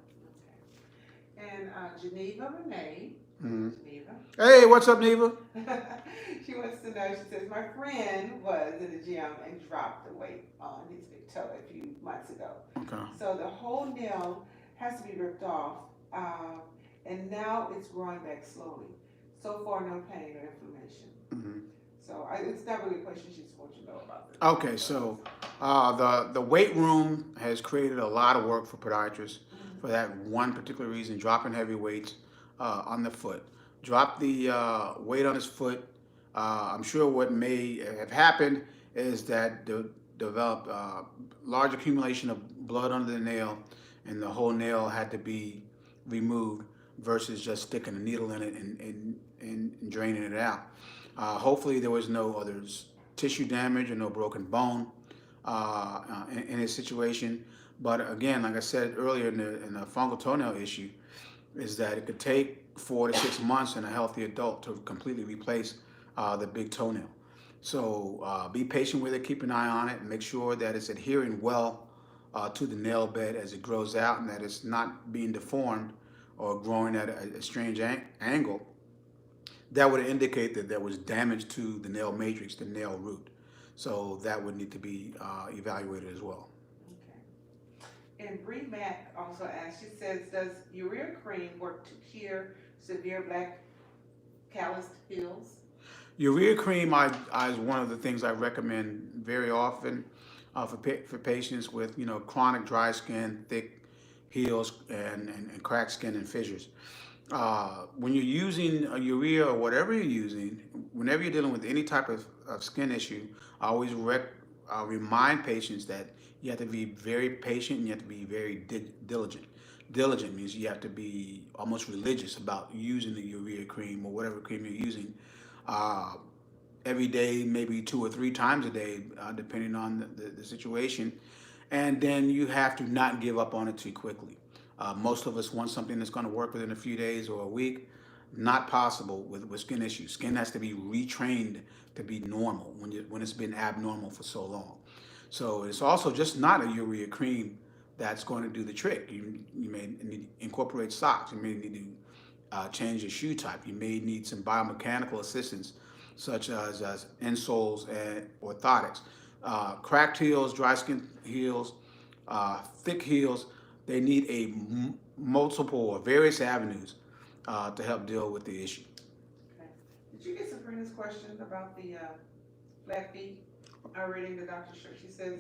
And Geneva Renee, Geneva. Hey, what's up, Neva? She wants to know, she says, my friend was in the gym and dropped the weight on his big toe a few months ago. Okay. So the whole nail has to be ripped off, and now it's growing back slowly. So far, no pain or inflammation. Mm-hmm. So it's not really a question she's supposed to know about this. Okay, so the weight room has created a lot of work for podiatrists for that one particular reason, dropping heavy weights on the foot. Drop the weight on his foot. I'm sure what may have happened is that developed large accumulation of blood under the nail, and the whole nail had to be removed versus just sticking a needle in it and draining it out. Hopefully there was no other tissue damage or no broken bone in his situation. But again, like I said earlier in the fungal toenail issue, is that it could take 4 to 6 months in a healthy adult to completely replace the big toenail. So be patient with it, keep an eye on it, and make sure that it's adhering well to the nail bed as it grows out, and that it's not being deformed or growing at a strange angle. That would indicate that there was damage to the nail matrix, the nail root. So that would need to be evaluated as well. Okay. And Bree Mack also asked, she says, does urea cream work to cure severe black calloused heels? Urea cream is one of the things I recommend very often for patients with chronic dry skin, thick heels, and cracked skin and fissures. When you're using a urea or whatever you're using, whenever you're dealing with any type of skin issue, I always remind patients that you have to be very patient and you have to be very diligent. Diligent means you have to be almost religious about using the urea cream or whatever cream you're using every day, maybe 2 or 3 times a day, depending on the situation. And then you have to not give up on it too quickly. Most of us want something that's going to work within a few days or a week. Not possible with skin issues. Skin has to be retrained to be normal when it's been abnormal for so long. So it's also just not a urea cream that's going to do the trick. You may need to incorporate socks. You may need to change your shoe type. You may need some biomechanical assistance, such as insoles and orthotics. Cracked heels, dry skin heels, thick heels, they need a multiple or various avenues to help deal with the issue. Okay. Did you get Sabrina's question about the flat feet? I read in the Dr. Show. She says,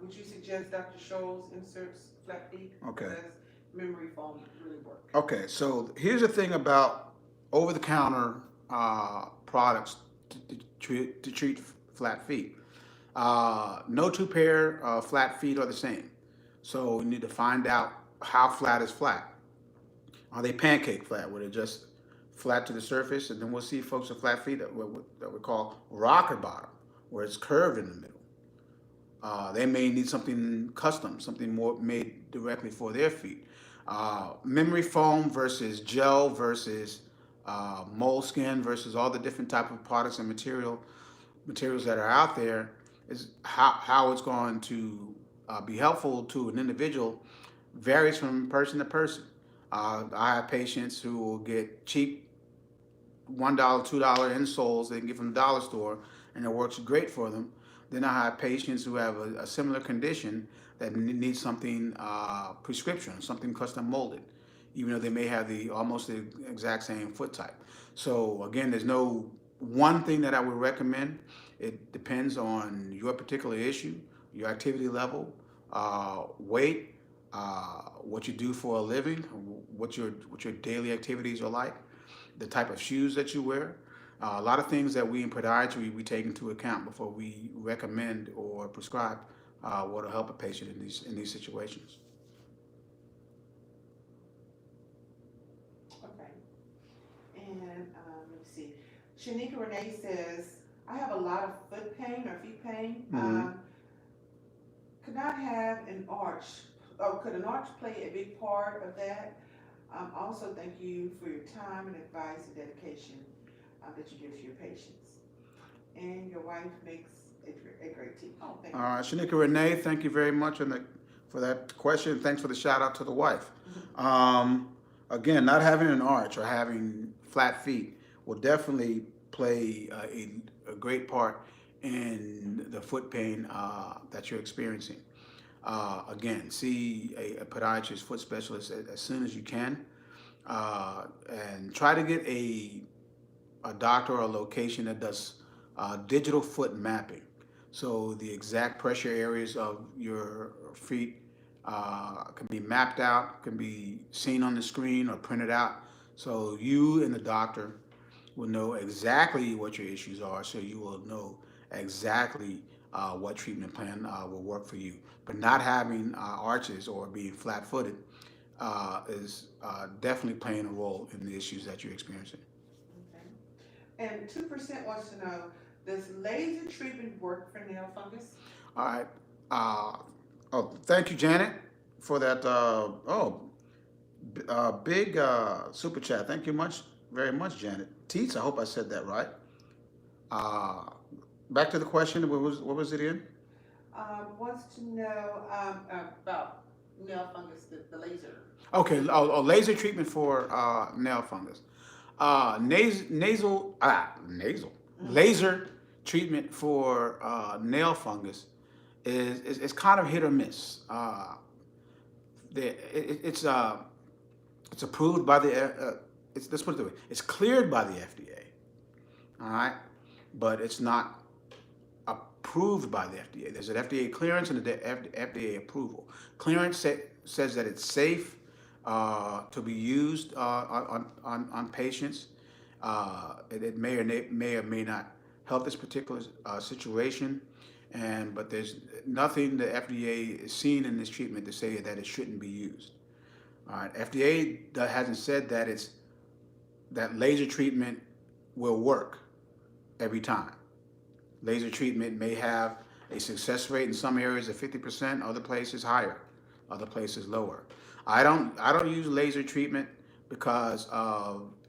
would you suggest Dr. Scholl's inserts flat feet? Okay. Does memory foam really work? Okay, so here's the thing about over-the-counter products to treat flat feet. No two pair of flat feet are the same. So we need to find out how flat is flat. Are they pancake flat, where they're just flat to the surface? And then we'll see folks with flat feet that we call rocker bottom, where it's curved in the middle. They may need something custom, something more made directly for their feet. Memory foam versus gel versus moleskin versus all the different type of products and materials that are out there is how it's going to be helpful to an individual varies from person to person. I have patients who will get cheap $1, $2 insoles they can get from the dollar store, and it works great for them. Then I have patients who have a similar condition that need something prescription, something custom molded, even though they may have almost the exact same foot type. So again, there's no one thing that I would recommend. It depends on your particular issue, your activity level, weight, what you do for a living, what your daily activities are like, the type of shoes that you wear. A lot of things that we in podiatry we take into account before we recommend or prescribe what will help a patient in these situations. Okay. And let me see. Shanika Renee says, I have a lot of foot pain or feet pain. Could not have an arch. Could an arch play a big part of that? Also, thank you for your time and advice and dedication that you give to your patients. And your wife makes a great team. Oh, thank you. All right, Shanika Renee, thank you very much for that question. Thanks for the shout out to the wife. Again, not having an arch or having flat feet will definitely play a great part in the foot pain that you're experiencing. Again, see a podiatrist, foot specialist as soon as you can, and try to get a doctor or a location that does digital foot mapping. So the exact pressure areas of your feet can be mapped out, can be seen on the screen or printed out. So you and the doctor will know exactly what your issues are, so you will know exactly what treatment plan will work for you. But not having arches or being flat-footed is definitely playing a role in the issues that you're experiencing. Okay. And 2% wants to know, does laser treatment work for nail fungus? All right. Thank you, Janet, for that. Big super chat. Thank you very much, Janet. Teets, I hope I said that right. Back to the question. What was it in? Wants to know about nail fungus, the laser. Okay. Laser treatment for nail fungus. Laser treatment for nail fungus is kind of hit or miss. It's approved by the. Let's put it this way. It's cleared by the FDA. All right, but it's not approved by the FDA. There's an FDA clearance and a FDA approval. Clearance says that it's safe to be used on patients. It may or may not help this particular situation, but there's nothing the FDA has seen in this treatment to say that it shouldn't be used. All right, FDA hasn't said that laser treatment will work every time. Laser treatment may have a success rate in some areas of 50%, other places higher, other places lower. I don't use laser treatment because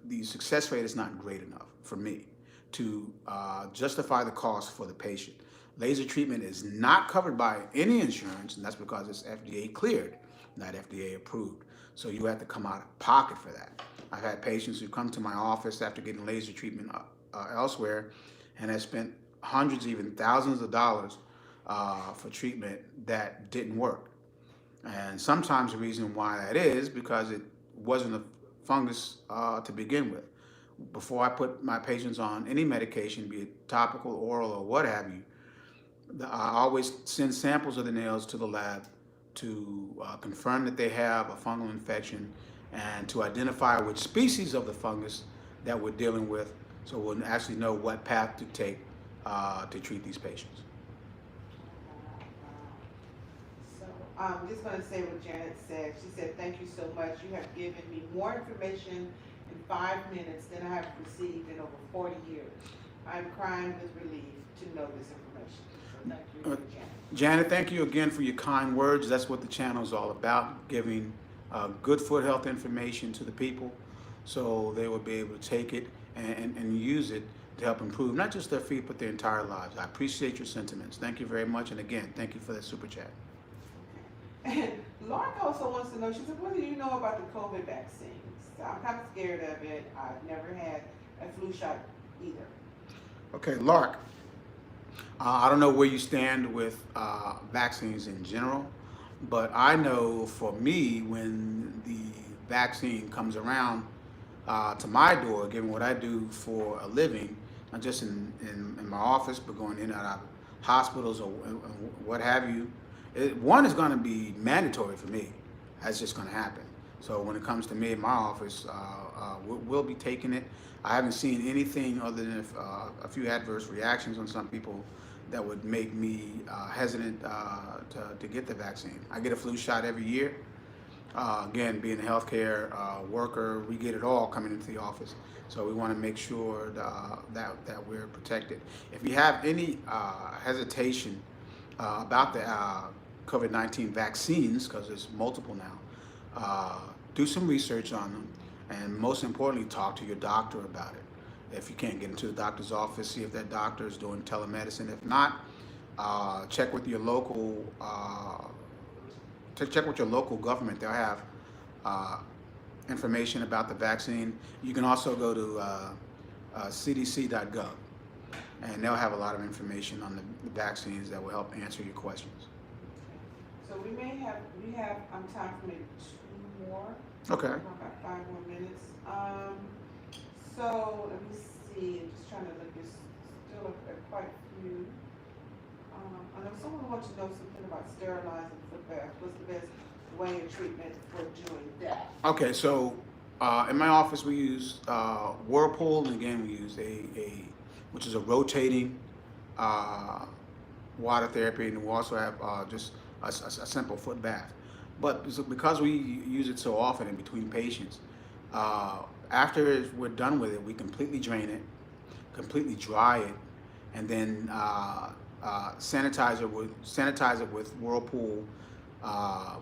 the success rate is not great enough for me to justify the cost for the patient. Laser treatment is not covered by any insurance, and that's because it's FDA cleared, not FDA approved. So you have to come out of pocket for that. I've had patients who come to my office after getting laser treatment elsewhere and have spent hundreds, even thousands of dollars for treatment that didn't work. And sometimes the reason why that is because it wasn't a fungus to begin with. Before I put my patients on any medication, be it topical, oral, or what have you, I always send samples of the nails to the lab to confirm that they have a fungal infection and to identify which species of the fungus that we're dealing with, so we'll actually know what path to take to treat these patients. So I'm just going to say what Janet said. She said, "Thank you so much. You have given me more information in 5 minutes than I have received in over 40 years. I'm crying with relief to know this information." So thank you, Janet. Janet, thank you again for your kind words. That's what the channel is all about, giving good foot health information to the people so they will be able to take it and use it to help improve not just their feet but their entire lives. I appreciate your sentiments. Thank you very much, and again, thank you for that super chat. And Lauren also wants to know, she said, "What do you know about the COVID vaccines?" So I'm kind of scared of it. I've never had a flu shot either. Okay, Lark, I don't know where you stand with vaccines in general, but I know for me, when the vaccine comes around to my door, given what I do for a living, not just in my office, but going in and out of hospitals or what have you, one is going to be mandatory for me. That's just going to happen. So when it comes to me in my office, we'll be taking it. I haven't seen anything other than a few adverse reactions on some people that would make me hesitant to get the vaccine. I get a flu shot every year. Again, being a healthcare worker, we get it all coming into the office. So we want to make sure that we're protected. If you have any hesitation about the COVID-19 vaccines, because there's multiple now, do some research on them, and most importantly, talk to your doctor about it. If you can't get into the doctor's office, see if that doctor is doing telemedicine. If not, check with your local government. They'll have information about the vaccine. You can also go to cdc.gov, and they'll have a lot of information on the vaccines that will help answer your questions. So we have time for maybe 2 more. Okay. About 5 more minutes. So let me see. I'm just trying to look. There's still quite a few. I know someone wants to know something about sterilizing foot baths. What's the best way of treatment for doing that? Okay, so in my office we use Whirlpool, and again we use which is a rotating water therapy, and we also have just a simple foot bath. But because we use it so often in between patients, after we're done with it, we completely drain it, completely dry it, and then sanitize it with Whirlpool,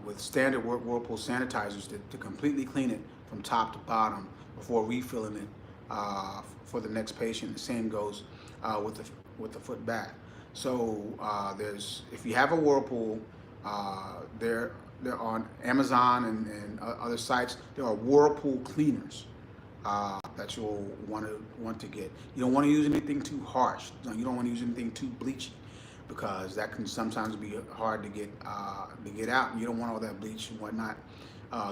with standard Whirlpool sanitizers to completely clean it from top to bottom before refilling it for the next patient. The same goes with the foot bath. So if you have a Whirlpool, they're on Amazon and other sites. There are Whirlpool cleaners that you'll want to get. You don't want to use anything too harsh. You don't want to use anything too bleachy, because that can sometimes be hard to get out. And you don't want all that bleach and whatnot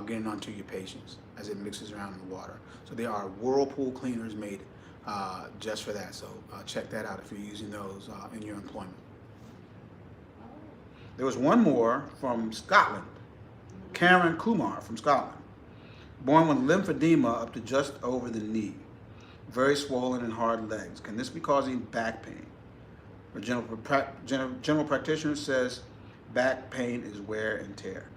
getting onto your patients as it mixes around in the water. So there are Whirlpool cleaners made just for that. So check that out if you're using those in your employment. There was one more from Scotland. Karen Kumar from Scotland. Born with lymphedema up to just over the knee. Very swollen and hard legs. Can this be causing back pain? A general practitioner says back pain is wear and tear.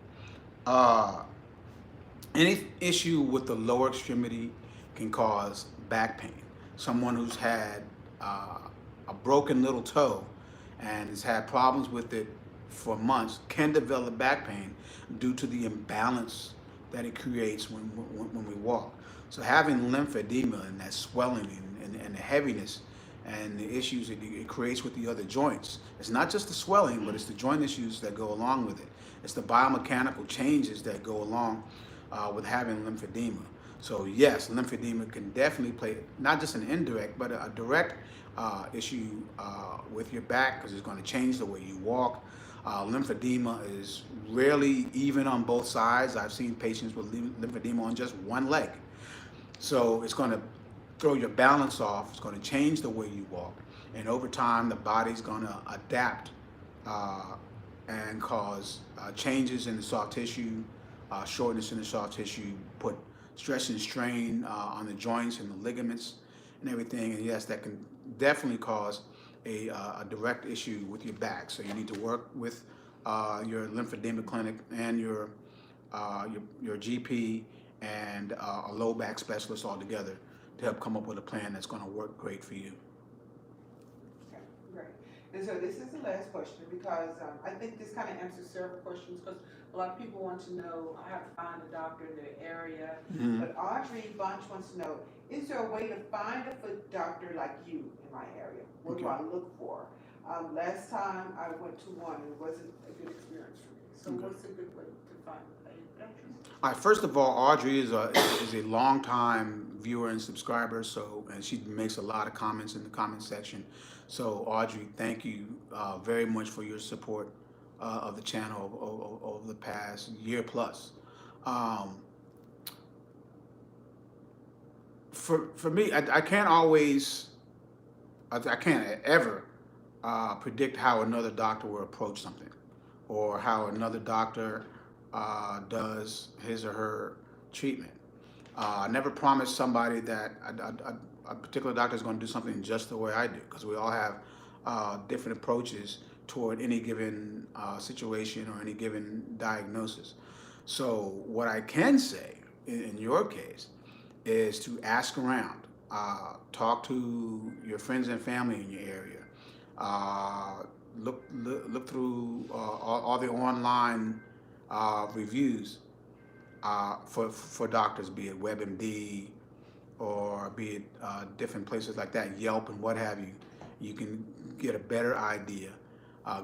Any issue with the lower extremity can cause back pain. Someone who's had a broken little toe and has had problems with it for months can develop back pain due to the imbalance that it creates when we walk. So having lymphedema and that swelling and the heaviness and the issues it creates with the other joints, it's not just the swelling, but it's the joint issues that go along with it. It's the biomechanical changes that go along with having lymphedema. So yes, lymphedema can definitely play not just an indirect, but a direct issue with your back, because it's going to change the way you walk. Lymphedema is rarely even on both sides. I've seen patients with lymphedema on just one leg. So it's going to throw your balance off. It's going to change the way you walk. And over time, the body's going to adapt and cause changes in the soft tissue, shortness in the soft tissue, put stress and strain on the joints and the ligaments and everything. And yes, that can definitely cause a direct issue with your back. So you need to work with your lymphedema clinic and your GP and a low back specialist all together to help come up with a plan that's going to work great for you. Okay, great. And so this is the last question, because I think this kind of answers several questions, because a lot of people want to know how to find a doctor in their area. Mm-hmm. But Audrey Bunch wants to know, is there a way to find a foot doctor like you in my area? What do I look for? Last time I went to one, it wasn't a good experience for me. So what's a good way to find a doctor? All right, first of all, Audrey is a long-time viewer and subscriber, and she makes a lot of comments in the comment section. So Audrey, thank you very much for your support of the channel over the past year plus. For me, I can't ever predict how another doctor will approach something, or how another doctor does his or her treatment. I never promise somebody that a particular doctor is going to do something just the way I do, because we all have different approaches toward any given situation or any given diagnosis. So what I can say in your case is to ask around, talk to your friends and family in your area, look through all the online reviews for doctors, be it WebMD or be it different places like that, Yelp and what have you. You can get a better idea.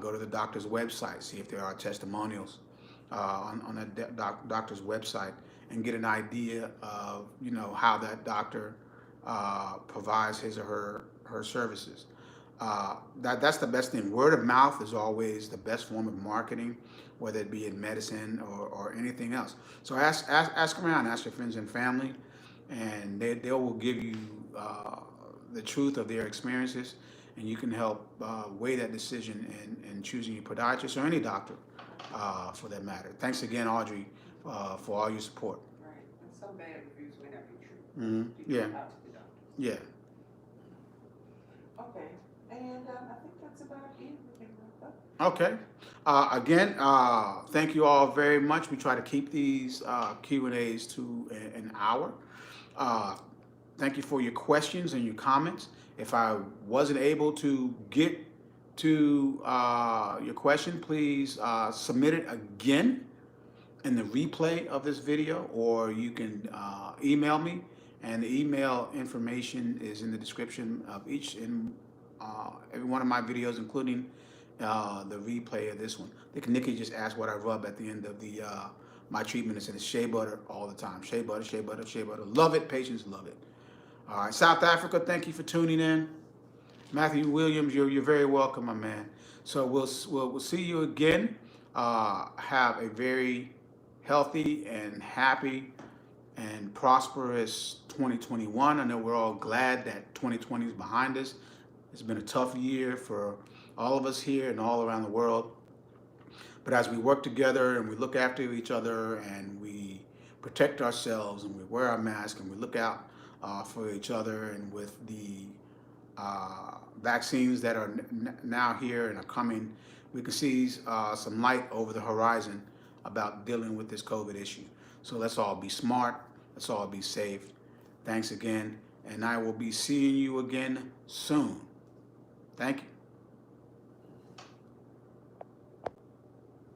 Go to the doctor's website, see if there are testimonials on that doctor's website, and get an idea of how that doctor provides his or her services. That's the best thing. Word of mouth is always the best form of marketing, whether it be in medicine or anything else. So ask around, ask your friends and family, and they will give you the truth of their experiences, and you can help weigh that decision in choosing your podiatrist or any doctor for that matter. Thanks again, Audrey, for all your support. Right, and some bad reviews may not be true. Mm-hmm. Yeah. Out to the doctor. Yeah. Okay, and I think that's about it. Okay. Again, thank you all very much. We try to keep these Q&As to an hour. Thank you for your questions and your comments. If I wasn't able to get to your question, please submit it again in the replay of this video, or you can email me, and the email information is in the description of each and every one of my videos, including the replay of this one. I think Nikki just asked what I rub at the end of the my treatment. It's shea butter all the time. Shea butter, shea butter, shea butter. Love it. Patients love it. All right, South Africa, thank you for tuning in. Matthew Williams, you're very welcome, my man. So we'll see you again. Have a very healthy and happy and prosperous 2021. I know we're all glad that 2020 is behind us. It's been a tough year for all of us here and all around the world. But as we work together and we look after each other and we protect ourselves and we wear our mask and we look out for each other, and with the vaccines that are now here and are coming, we can see some light over the horizon about dealing with this COVID issue. So let's all be smart. Let's all be safe. Thanks again. And I will be seeing you again soon. Thank you.